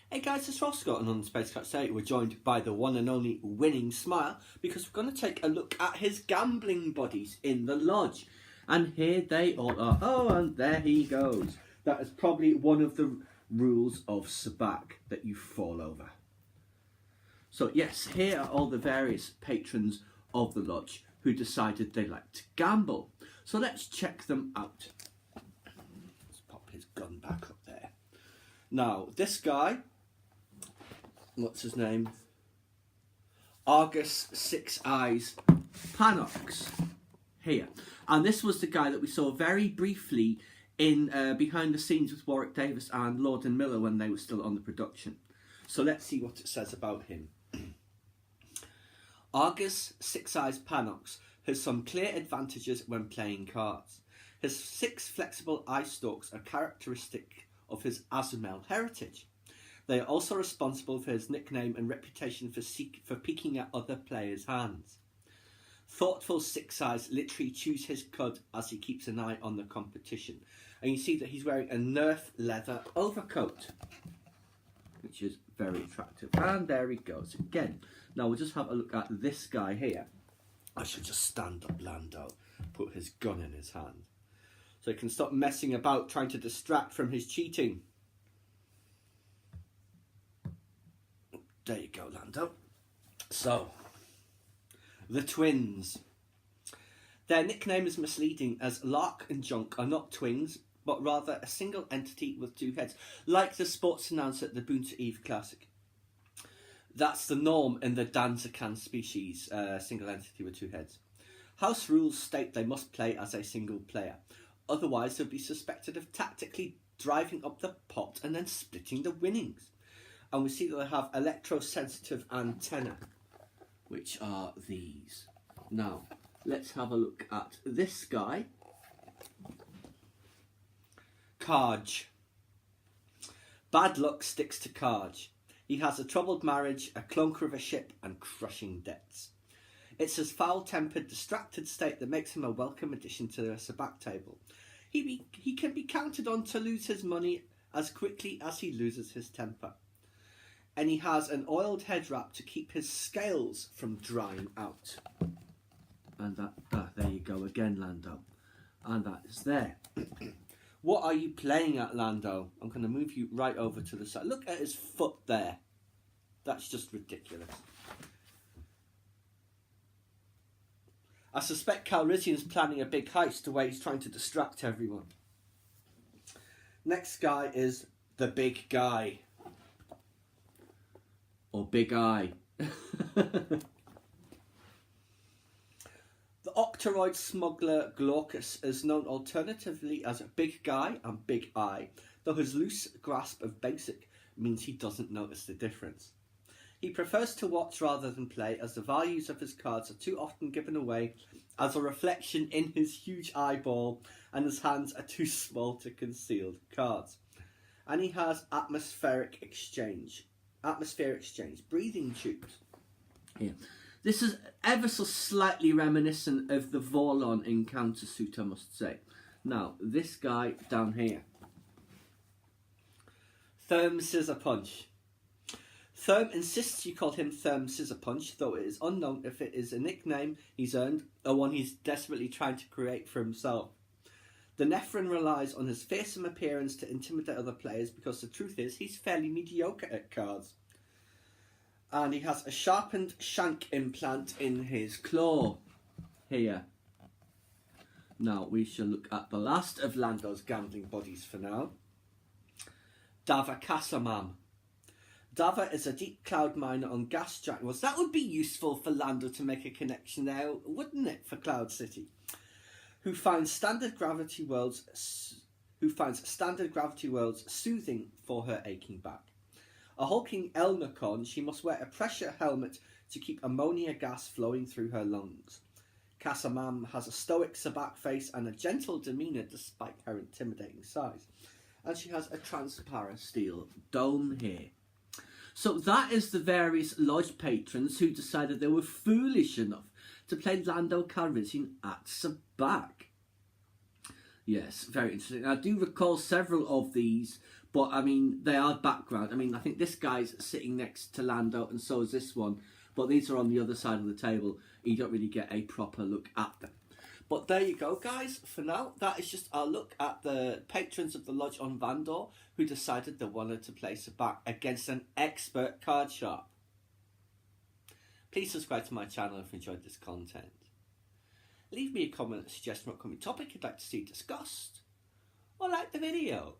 Hey guys, it's Ross Scott, and on the Space Cat today we're joined by the one and only Winning Smile, because we're going to take a look at his gambling buddies in the lodge. And here they all are. Oh, and there he goes. That is probably one of the rules of sabacc, that you fall over. So yes, here are all the various patrons of the lodge who decided they like to gamble. So let's check them out. Let's pop his gun back up there. Now, this guy, what's his name? Argus Six Eyes Panox here. And this was the guy that we saw very briefly in behind the scenes with Warwick Davis and Lord and Miller when they were still on the production. So let's see what it says about him. Argus Six Eyes Panox has some clear advantages when playing cards. His 6 flexible eye stalks are characteristic of his Azumel heritage. They are also responsible for his nickname and reputation for peeking at other players' hands. Thoughtful Six Eyes literally chews his cud as he keeps an eye on the competition. And you see that he's wearing a Nerf leather overcoat, which is very attractive. And there he goes again. Now we'll just have a look at this guy here. I should just stand up Lando, put his gun in his hand, so he can stop messing about trying to distract from his cheating. There you go, Lando. So, the twins. Their nickname is misleading, as Lark and Junk are not twins, but rather a single entity with 2 heads, like the sports announcer at the Boonta Eve Classic. That's the norm in the Danzakan species, single entity with 2 heads. House rules state they must play as a single player. Otherwise, they'll be suspected of tactically driving up the pot and then splitting the winnings. And we see that they have electrosensitive antennae, which are these. Now, let's have a look at this guy. Karj. Bad luck sticks to Karj. He has a troubled marriage, a clunker of a ship, and crushing debts. It's his foul-tempered, distracted state that makes him a welcome addition to the sabacc table. He can be counted on to lose his money as quickly as he loses his temper. And he has an oiled head wrap to keep his scales from drying out. And there you go again, Lando. And that is there. What are you playing at, Lando? I'm going to move you right over to the side. Look at his foot there. That's just ridiculous. I suspect Calrissian's planning a big heist the way he's trying to distract everyone. Next guy is the big guy. Or Big Eye. The Octoroid smuggler Glaucus is known alternatively as Big Guy and Big Eye, though his loose grasp of basic means he doesn't notice the difference. He prefers to watch rather than play, as the values of his cards are too often given away as a reflection in his huge eyeball, and his hands are too small to conceal the cards. And he has atmospheric exchange, breathing tubes. Here. This is ever so slightly reminiscent of the Vorlon encounter suit, I must say. Now, this guy down here. Therm Scissor Punch. Therm insists you call him Therm Scissor Punch, though it is unknown if it is a nickname he's earned or one he's desperately trying to create for himself. The Nephrin relies on his fearsome appearance to intimidate other players, because the truth is he's fairly mediocre at cards. And he has a sharpened shank implant in his claw here. Now we shall look at the last of Lando's gambling buddies for now. Dava Kasamam. Dava is a deep cloud miner on gas giant. That would be useful for Lando to make a connection there, wouldn't it, for Cloud City? Who finds standard gravity worlds soothing for her aching back. A hulking Elnacon, she must wear a pressure helmet to keep ammonia gas flowing through her lungs. Kasamam has a stoic sabacc face and a gentle demeanour despite her intimidating size. And she has a transparent steel dome here. So that is the various lodge patrons who decided they were foolish enough to play Lando Calrissian at sabacc. Yes, very interesting. I do recall several of these But, I mean, they are background. I mean, I think this guy's sitting next to Lando, and so is this one. But these are on the other side of the table. You don't really get a proper look at them. But there you go, guys. For now, that is just our look at the patrons of the Lodge on Vandor who decided they wanted to place a bet against an expert card shop. Please subscribe to my channel if you enjoyed this content. Leave me a comment, a suggestion what upcoming topic you'd like to see discussed. Or like the video.